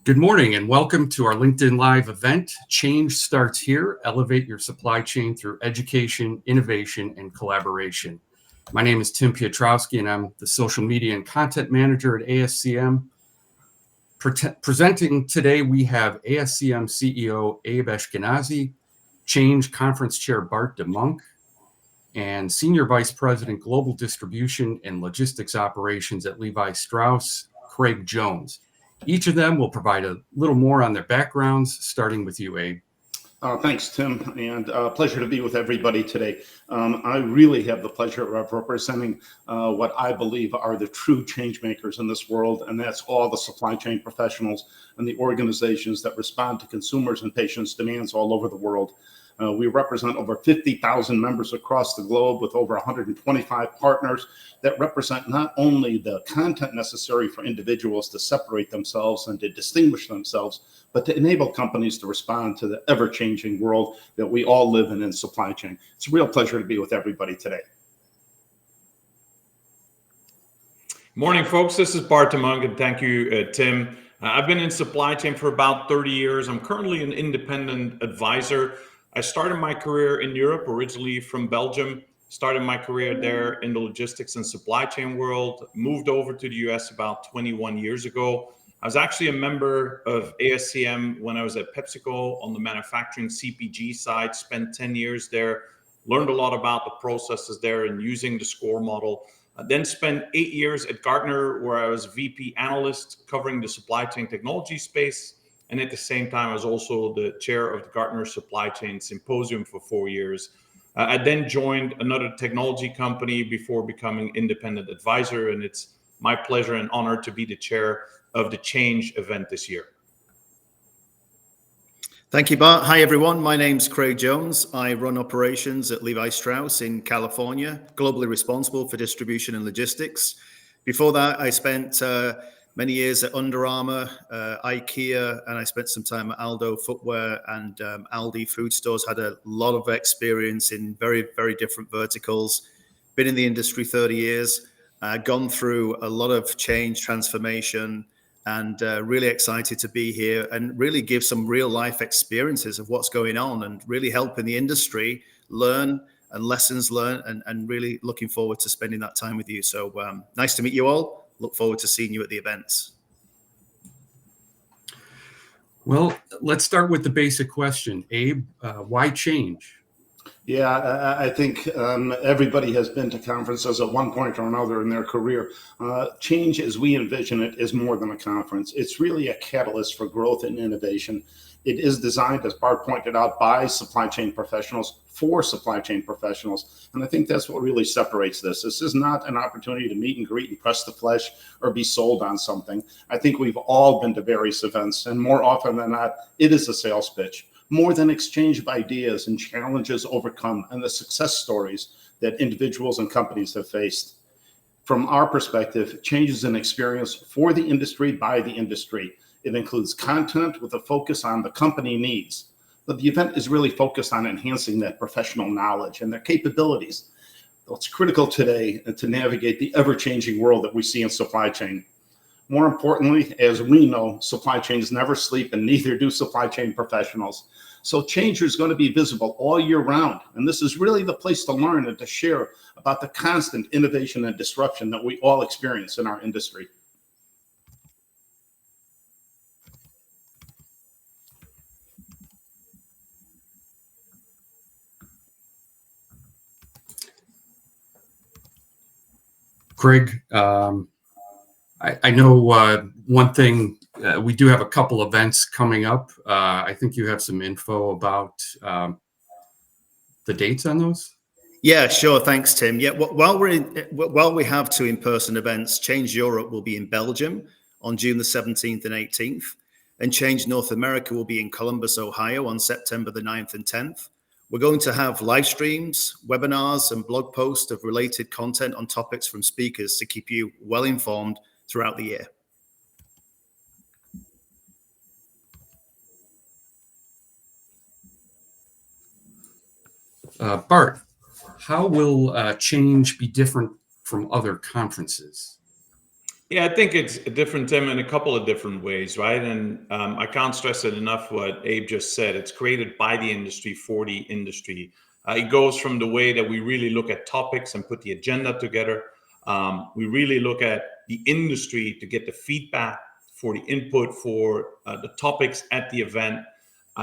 Good morning and welcome to our LinkedIn Live event. Change starts here. Elevate your supply chain through education, innovation, and collaboration. My name is Tim Piotrowski and I'm the social media and content manager at ASCM. Presenting today, we have ASCM CEO Abe Eshkenazi, CHAINge Conference Chair Bart A, and Senior Vice President Global Distribution and Logistics Operations at Levi Strauss, Craig Jones. Each of them will provide a little more on their backgrounds, starting with you, Abe. Thanks, Tim, and pleasure to be with everybody today. I really have the pleasure of representing what I believe are the true change makers in this world, and that's all the supply chain professionals and the organizations that respond to consumers and patients' demands all over the world. We represent over 50,000 members across the globe with over 125 partners that represent not only the content necessary for individuals to separate themselves and to distinguish themselves, but to enable companies to respond to the ever-changing world that we all live in supply chain. It's a real pleasure to be with everybody today. Morning, folks. This is Bart A, and thank you, Tim. I've been in supply chain for about 30 years. I'm currently an independent advisor. I started my career in Europe, originally from Belgium, started my career there in the logistics and supply chain world, moved over to the US about 21 years ago. I was actually a member of ASCM when I was at PepsiCo on the manufacturing CPG side, spent 10 years there, learned a lot about the processes there and using the SCORE model. I then spent 8 years at Gartner, where I was VP analyst covering the supply chain technology space. And at the same time, I was also the chair of the Gartner Supply Chain Symposium for 4 years. I then joined another technology company before becoming independent advisor. And it's my pleasure and honor to be the chair of the CHAINge event this year. Thank you, Bart. Hi, everyone. My name's Craig Jones. I run operations at Levi Strauss in California, globally responsible for distribution and logistics. Before that, I spent many years at Under Armour, IKEA, and I spent some time at Aldo Footwear and Aldi Food Stores. Had a lot of experience in very, very different verticals. Been in the industry 30 years, gone through a lot of change, transformation, and really excited to be here and really give some real life experiences of what's going on and really help in the industry learn and lessons learned, and really looking forward to spending that time with you. So nice to meet you all. Look forward to seeing you at the events. Well, let's start with the basic question. Abe, why change? Yeah, I think everybody has been to conferences at one point or another in their career. Change, as we envision it, is more than a conference. It's really a catalyst for growth and innovation. It is designed, as Bart pointed out, by supply chain professionals for supply chain professionals. And I think that's what really separates this. This is not an opportunity to meet and greet and press the flesh or be sold on something. I think we've all been to various events, and more often than not, it is a sales pitch. More than exchange of ideas and challenges overcome and the success stories that individuals and companies have faced. From our perspective, change is an experience for the industry by the industry. It includes content with a focus on the company needs. But the event is really focused on enhancing that professional knowledge and their capabilities. It's critical today to navigate the ever-changing world that we see in supply chain. More importantly, as we know, supply chains never sleep, and neither do supply chain professionals. So change is going to be visible all year round. And this is really the place to learn and to share about the constant innovation and disruption that we all experience in our industry. Craig, I know one thing, we do have a couple events coming up. I think you have some info about the dates on those. Yeah, sure. Thanks, Tim. Yeah, while we have two in-person events, CHAINge Europe will be in Belgium on June the 17th and 18th, and CHAINge North America will be in Columbus, Ohio on September the 9th and 10th. We're going to have live streams, webinars, and blog posts of related content on topics from speakers to keep you well informed throughout the year. Bart, how will CHAINge be different from other conferences? Yeah, I think it's different, Tim, in a couple of different ways, right? And I can't stress it enough what Abe just said. It's created by the industry for the industry. It goes from the way that we really look at topics and put the agenda together. We really look at the industry to get the feedback for the input for the topics at the event.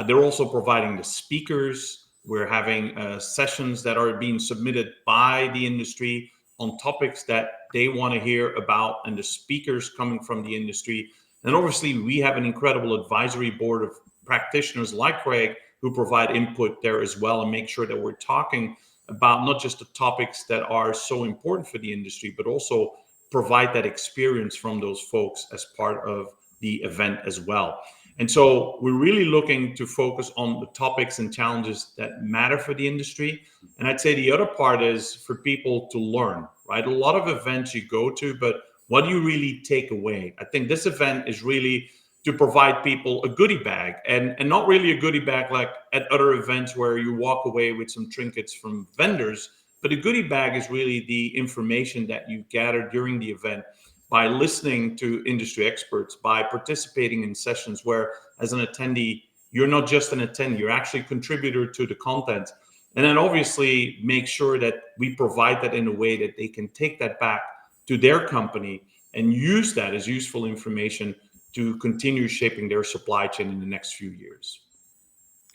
They're also providing the speakers. We're having sessions that are being submitted by the industry on topics that they want to hear about, and the speakers coming from the industry. And obviously, we have an incredible advisory board of practitioners like Craig who provide input there as well and make sure that we're talking about not just the topics that are so important for the industry, but also provide that experience from those folks as part of the event as well. And so we're really looking to focus on the topics and challenges that matter for the industry. And I'd say the other part is for people to learn, right? A lot of events you go to, but what do you really take away? I think this event is really to provide people a goodie bag, and not really a goodie bag like at other events where you walk away with some trinkets from vendors, but a goodie bag is really the information that you gather during the event by listening to industry experts, by participating in sessions where, as an attendee, you're not just an attendee, you're actually a contributor to the content. And then obviously make sure that we provide that in a way that they can take that back to their company and use that as useful information to continue shaping their supply chain in the next few years.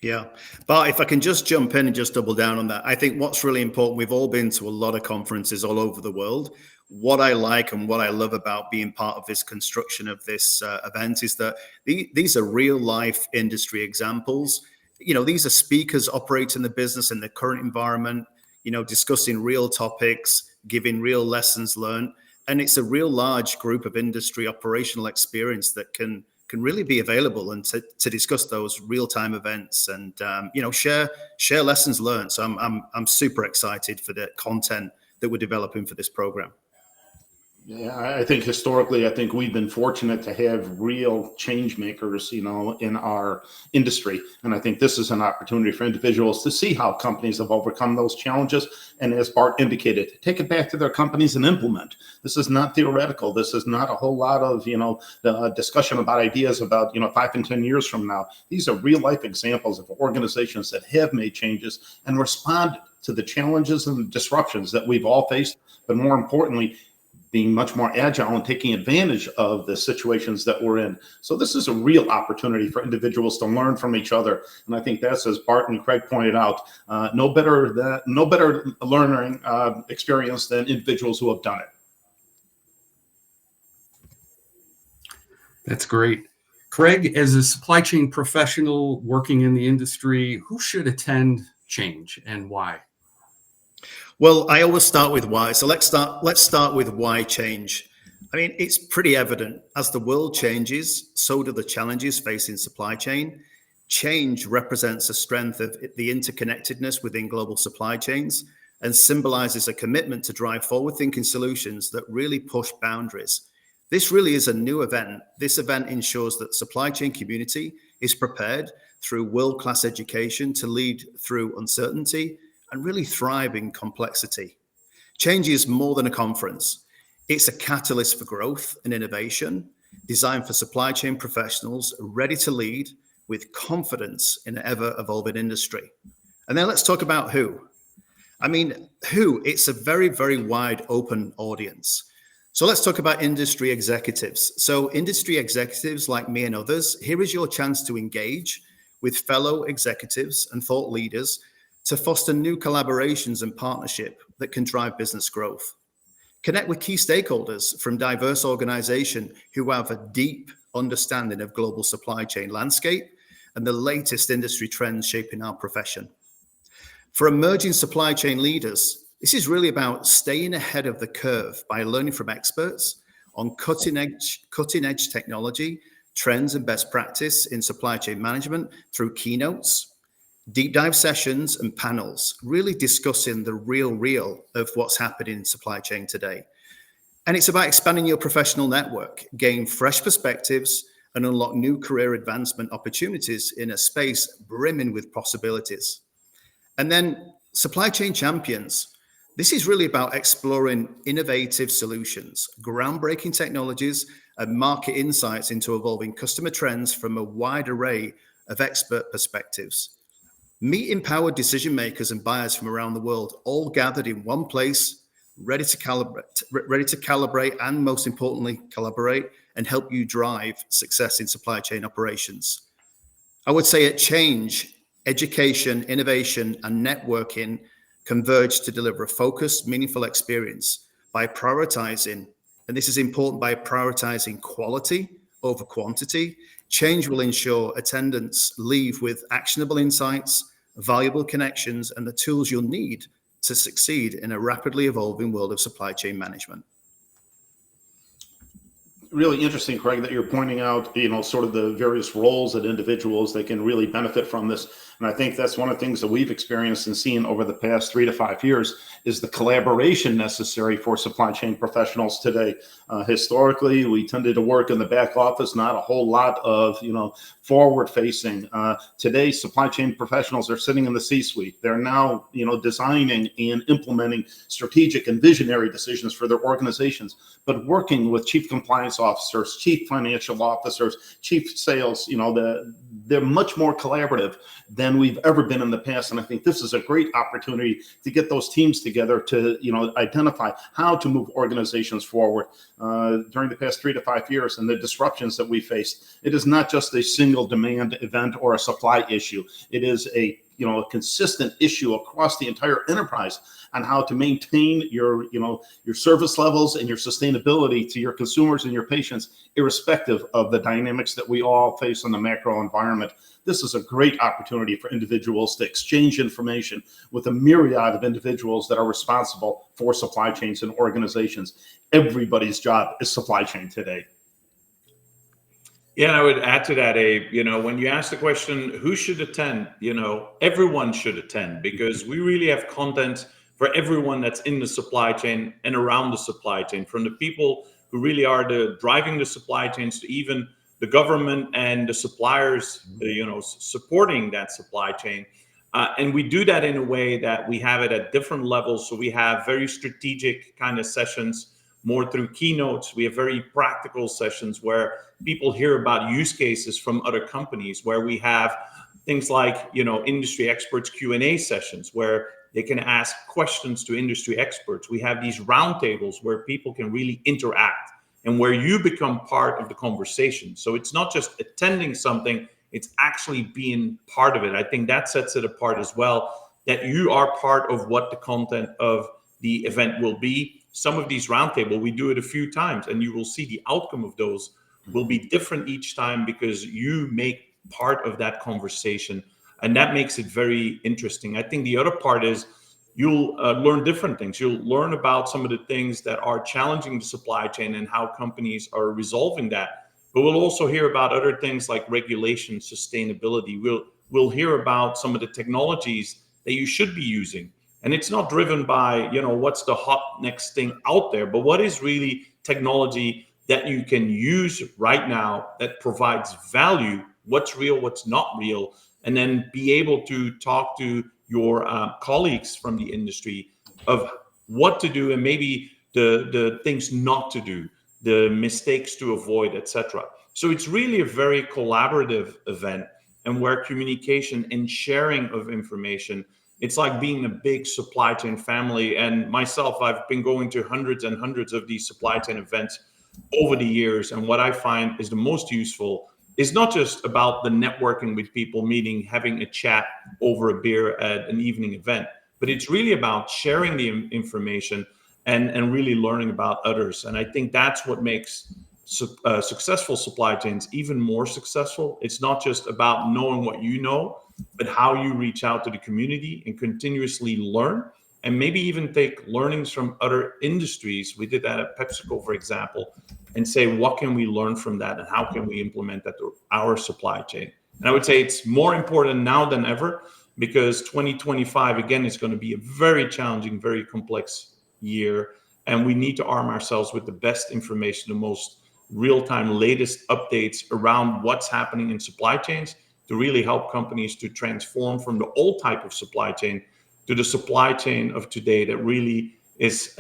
Yeah, but if I can just jump in and just double down on that, I think what's really important, we've all been to a lot of conferences all over the world. What I like and what I love about being part of this construction of this event is that these are real life industry examples. You know, these are speakers operating the business in the current environment, you know, discussing real topics, giving real lessons learned. And it's a real large group of industry operational experience that can really be available and to discuss those real-time events and you know, share lessons learned. So I'm super excited for the content that we're developing for this program. Yeah, I think historically, I think we've been fortunate to have real change makers, you know, in our industry. And I think this is an opportunity for individuals to see how companies have overcome those challenges. And as Bart indicated, take it back to their companies and implement. This is not theoretical. This is not a whole lot of, you know, discussion about ideas about, you know, 5 and 10 years from now. These are real life examples of organizations that have made changes and responded to the challenges and the disruptions that we've all faced. But more importantly, being much more agile and taking advantage of the situations that we're in. So this is a real opportunity for individuals to learn from each other. And I think that's, as Bart and Craig pointed out, no better learning experience than individuals who have done it. That's great. Craig, as a supply chain professional working in the industry, who should attend CHAINge and why? Well, I always start with why. So let's start with why change. I mean, it's pretty evident as the world changes, so do the challenges facing supply chain. Change represents a strength of the interconnectedness within global supply chains and symbolizes a commitment to drive forward-thinking solutions that really push boundaries. This really is a new event. This event ensures that supply chain community is prepared through world-class education to lead through uncertainty and really thrive in complexity. CHAINge is more than a conference. It's a catalyst for growth and innovation, designed for supply chain professionals ready to lead with confidence in an ever-evolving industry. And then let's talk about who. I mean, who? It's a very, very wide open audience. So let's talk about industry executives. So industry executives like me and others, here is your chance to engage with fellow executives and thought leaders to foster new collaborations and partnership that can drive business growth. Connect with key stakeholders from diverse organizations who have a deep understanding of global supply chain landscape and the latest industry trends shaping our profession. For emerging supply chain leaders, this is really about staying ahead of the curve by learning from experts on cutting edge technology, trends and best practice in supply chain management through keynotes, deep dive sessions and panels, really discussing the real of what's happening in supply chain today. And it's about expanding your professional network, gain fresh perspectives, and unlock new career advancement opportunities in a space brimming with possibilities. And then supply chain champions. This is really about exploring innovative solutions, groundbreaking technologies, and market insights into evolving customer trends from a wide array of expert perspectives. Meet empowered decision makers and buyers from around the world, all gathered in one place, ready to calibrate, and most importantly, collaborate and help you drive success in supply chain operations. I would say at CHAINge, education, innovation, and networking converge to deliver a focused, meaningful experience by prioritizing, and this is important, by prioritizing quality over quantity. CHAINge will ensure attendants leave with actionable insights, valuable connections, and the tools you'll need to succeed in a rapidly evolving world of supply chain management. Really interesting, Craig, that you're pointing out, sort of the various roles that individuals that can really benefit from this. And I think that's one of the things that we've experienced and seen over the past 3 to 5 years is the collaboration necessary for supply chain professionals today. Historically, we tended to work in the back office, not a whole lot of, forward facing. Today, supply chain professionals are sitting in the C-suite. They're now, designing and implementing strategic and visionary decisions for their organizations, but working with chief compliance officers, chief financial officers, chief sales, they're much more collaborative than we've ever been in the past. And I think this is a great opportunity to get those teams together to, identify how to move organizations forward. During the past 3 to 5 years and the disruptions that we faced, it is not just a single demand event or a supply issue. It is a consistent issue across the entire enterprise on how to maintain your service levels and your sustainability to your consumers and your patients, irrespective of the dynamics that we all face in the macro environment. This is a great opportunity for individuals to exchange information with a myriad of individuals that are responsible for supply chains and organizations. Everybody's job is supply chain today. Yeah, and I would add to that, Abe, when you ask the question, who should attend, everyone should attend, because we really have content for everyone that's in the supply chain and around the supply chain, from the people who really are driving the supply chains to even the government and the suppliers, supporting that supply chain. And we do that in a way that we have it at different levels. So we have very strategic kind of sessions, more through keynotes. We have very practical sessions where people hear about use cases from other companies, where we have things like, industry experts Q&A sessions where they can ask questions to industry experts. We have these roundtables where people can really interact and where you become part of the conversation. So it's not just attending something, it's actually being part of it. I think that sets it apart as well, that you are part of what the content of the event will be. Some of these roundtables, we do it a few times, and you will see the outcome of those will be different each time because you make part of that conversation, and that makes it very interesting. I think the other part is you'll learn different things. You'll learn about some of the things that are challenging the supply chain and how companies are resolving that. But we'll also hear about other things like regulation, sustainability. We'll hear about some of the technologies that you should be using. And it's not driven by, what's the hot next thing out there, but what is really technology that you can use right now that provides value, what's real, what's not real, and then be able to talk to your colleagues from the industry of what to do and maybe the things not to do, the mistakes to avoid, etc. So it's really a very collaborative event, and where communication and sharing of information, it's like being a big supply chain family. And myself, I've been going to hundreds and hundreds of these supply chain events over the years. And what I find is the most useful is not just about the networking with people, meeting, having a chat over a beer at an evening event, but it's really about sharing the information and really learning about others. And I think that's what makes successful supply chains even more successful. It's not just about knowing what you know, but how you reach out to the community and continuously learn, and maybe even take learnings from other industries. We did that at PepsiCo, for example, and say, what can we learn from that and how can we implement that to our supply chain? And I would say it's more important now than ever, because 2025, again, is going to be a very challenging, very complex year. And we need to arm ourselves with the best information, the most real-time, latest updates around what's happening in supply chains to really help companies to transform from the old type of supply chain to the supply chain of today that really is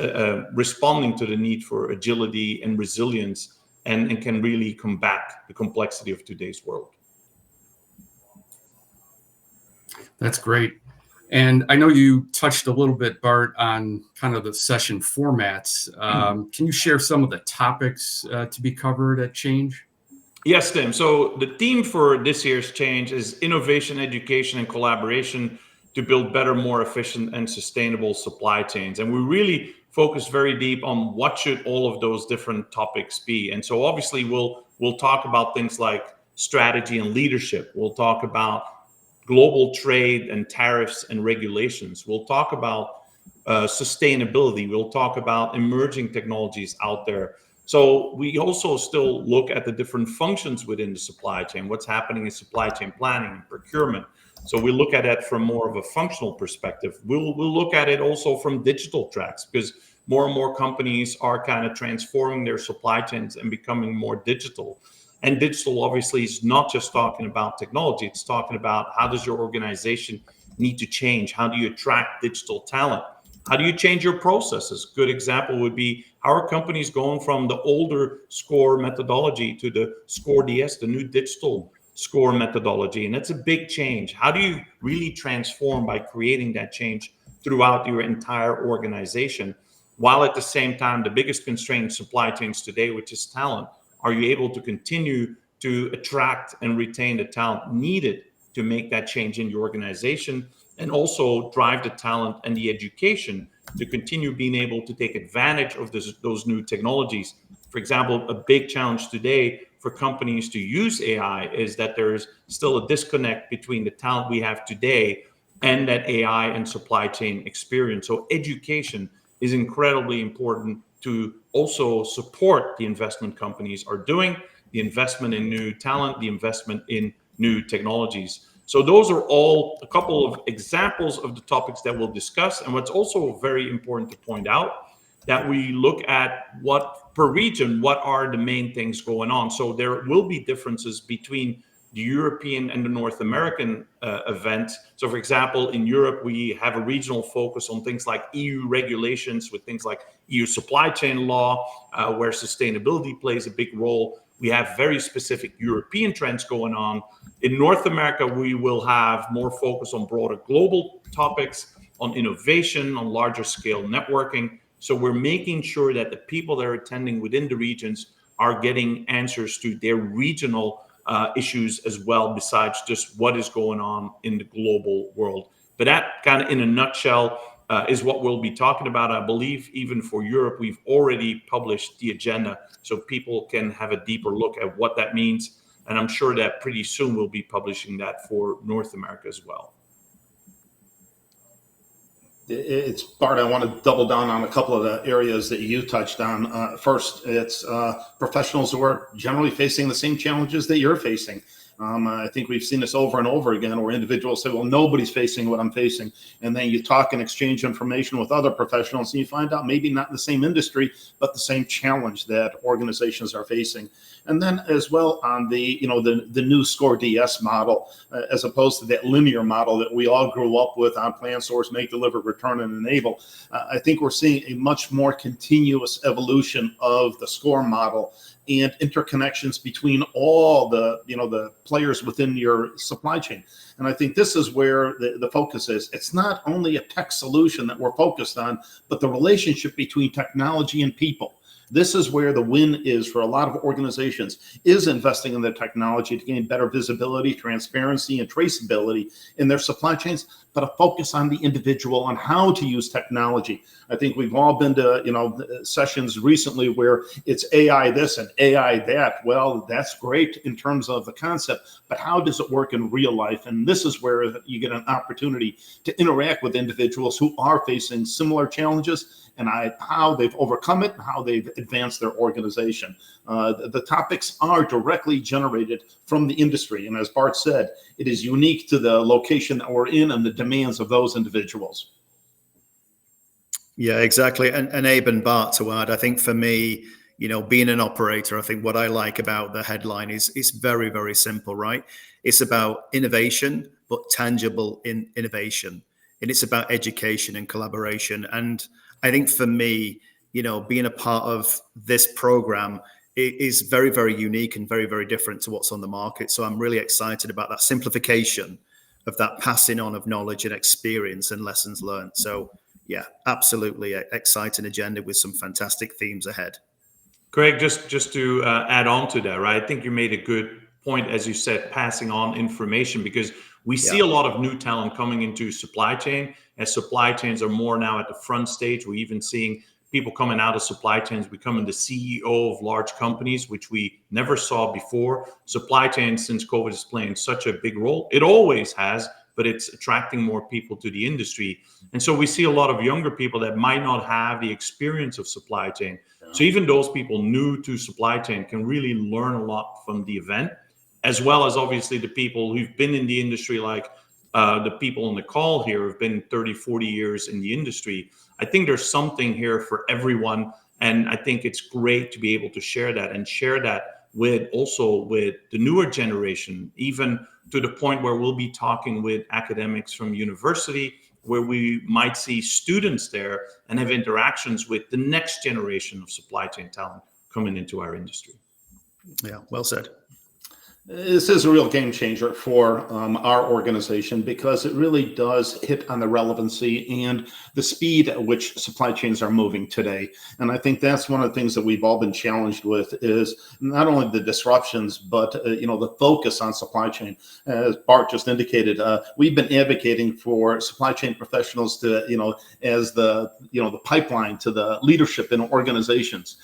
responding to the need for agility and resilience, and can really combat the complexity of today's world. That's great. And I know you touched a little bit, Bart, on kind of the session formats. Can you share some of the topics to be covered at CHAINge? Yes, Tim. So the theme for this year's CHAINge is innovation, education, and collaboration to build better, more efficient, and sustainable supply chains. And we really focus very deep on what should all of those different topics be. And so obviously we'll talk about things like strategy and leadership. We'll talk about global trade and tariffs and regulations. We'll talk about sustainability. We'll talk about emerging technologies out there. So we also still look at the different functions within the supply chain, what's happening in supply chain planning and procurement. So we look at it from more of a functional perspective. We'll look at it also from digital tracks, because more and more companies are kind of transforming their supply chains and becoming more digital. And digital obviously is not just talking about technology, it's talking about how does your organization need to change? How do you attract digital talent? How do you change your processes? Good example would be how are companies going from the older SCORE methodology to the SCORE DS, the new digital SCORE methodology. And that's a big change. How do you really transform by creating that change throughout your entire organization? While at the same time, the biggest constraint in supply chains today, which is talent, are you able to continue to attract and retain the talent needed to make that change in your organization, and also drive the talent and the education to continue being able to take advantage of those new technologies? For example, a big challenge today for companies to use AI is that there's still a disconnect between the talent we have today and that AI and supply chain experience. So education is incredibly important to also support the investment companies are doing, the investment in new talent, the investment in new technologies. So those are all a couple of examples of the topics that we'll discuss. And what's also very important to point out, that we look at what per region, what are the main things going on. So there will be differences between the European and the North American event. So for example, in Europe, we have a regional focus on things like EU regulations, with things like EU supply chain law, where sustainability plays a big role. We have very specific European trends going on. In North America, we will have more focus on broader global topics, on innovation, on larger scale networking. So we're making sure that the people that are attending within the regions are getting answers to their regional issues as well, besides just what is going on in the global world. But that kind of in a nutshell is what we'll be talking about. I believe even for Europe, we've already published the agenda so people can have a deeper look at what that means. And I'm sure that pretty soon we'll be publishing that for North America as well. It's Bart, I want to double down on a couple of the areas that you touched on. First, it's professionals who are generally facing the same challenges that you're facing. I think we've seen this over and over again, where individuals say, well, nobody's facing what I'm facing. And then you talk and exchange information with other professionals, and you find out maybe not in the same industry, but the same challenge that organizations are facing. And then as well on the new SCORE DS model, as opposed to that linear model that we all grew up with on plan, source, make, deliver, return, and enable. I think we're seeing a much more continuous evolution of the SCORE model and interconnections between all the players within your supply chain. And I think this is where the focus is. It's not only a tech solution that we're focused on, but the relationship between technology and people. This is where the win is for a lot of organizations, is investing in the technology to gain better visibility, transparency, and traceability in their supply chains, but a focus on the individual on how to use technology. I think we've all been to, sessions recently where it's AI this and AI that. Well, that's great in terms of the concept, but how does it work in real life? And this is where you get an opportunity to interact with individuals who are facing similar challenges, and how they've overcome it, and how they've advanced their organization. The topics are directly generated from the industry. And as Bart said, it is unique to the location that we're in and the demands of those individuals. Yeah, exactly. And Abe and Bart, to add, I think for me, being an operator, I think what I like about the headline is it's very, very simple, right? It's about innovation, but tangible innovation. and it's about education and collaboration. And I think for me, being a part of this program is very, very unique and very, very different to what's on the market. So I'm really excited about that simplification of that passing on of knowledge and experience and lessons learned. So yeah, absolutely exciting agenda with some fantastic themes ahead. Craig, just to add on to that, right? I think you made a good point, as you said, passing on information, because we see a lot of new talent coming into supply chain, as supply chains are more now at the front stage. We're even seeing people coming out of supply chains becoming the CEO of large companies, which we never saw before. Supply chain, since COVID, is playing such a big role. It always has, but it's attracting more people to the industry. And so we see a lot of younger people that might not have the experience of supply chain. So even those people new to supply chain can really learn a lot from the event, as well as obviously the people who've been in the industry, like the people on the call here have been 30, 40 years in the industry. I think there's something here for everyone. And I think it's great to be able to share that with the newer generation, even to the point where we'll be talking with academics from university, where we might see students there and have interactions with the next generation of supply chain talent coming into our industry. Yeah, well said. This is a real game changer for our organization, because it really does hit on the relevancy and the speed at which supply chains are moving today. And I think that's one of the things that we've all been challenged with, is not only the disruptions, but the focus on supply chain. As Bart just indicated, we've been advocating for supply chain professionals to, as the pipeline to the leadership in organizations.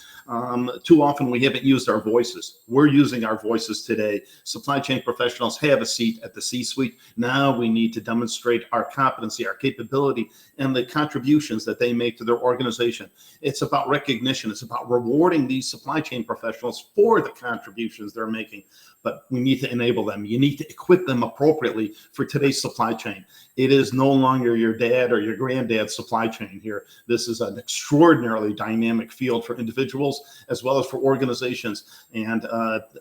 Too often we haven't used our voices. We're using our voices today. Supply chain professionals have a seat at the C-suite. Now we need to demonstrate our competency, our capability, and the contributions that they make to their organization. It's about recognition. It's about rewarding these supply chain professionals for the contributions they're making. But we need to enable them. You need to equip them appropriately for today's supply chain. It is no longer your dad or your granddad's supply chain here. This is an extraordinarily dynamic field for individuals as well as for organizations. And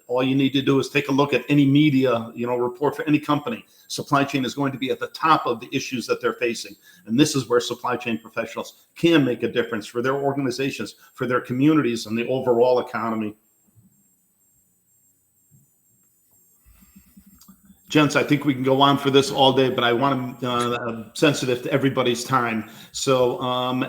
all you need to do is take a look at any media, report for any company. Supply chain is going to be at the top of the issues that they're facing. And this is where supply chain professionals can make a difference for their organizations, for their communities, and the overall economy. Gents, I think we can go on for this all day, but I want to sensitive to everybody's time. So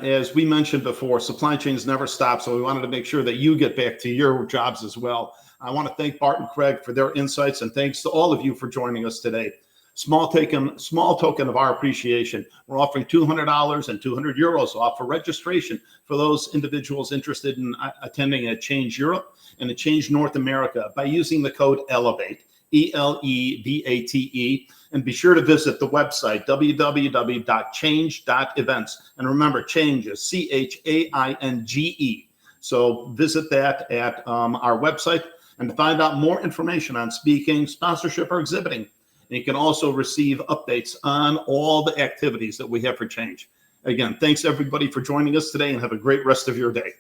as we mentioned before, supply chains never stop. So we wanted to make sure that you get back to your jobs as well. I want to thank Bart and Craig for their insights, and thanks to all of you for joining us today. Small token of our appreciation. We're offering $200 and €200 off for registration for those individuals interested in attending at CHAINge Europe and at CHAINge North America by using the code ELEVATE. ELEVATE, and be sure to visit the website www.chainge.events. And remember, CHAINge is CHAINGE. So visit that at our website and to find out more information on speaking, sponsorship, or exhibiting. And you can also receive updates on all the activities that we have for CHAINge. Again, thanks everybody for joining us today, and have a great rest of your day.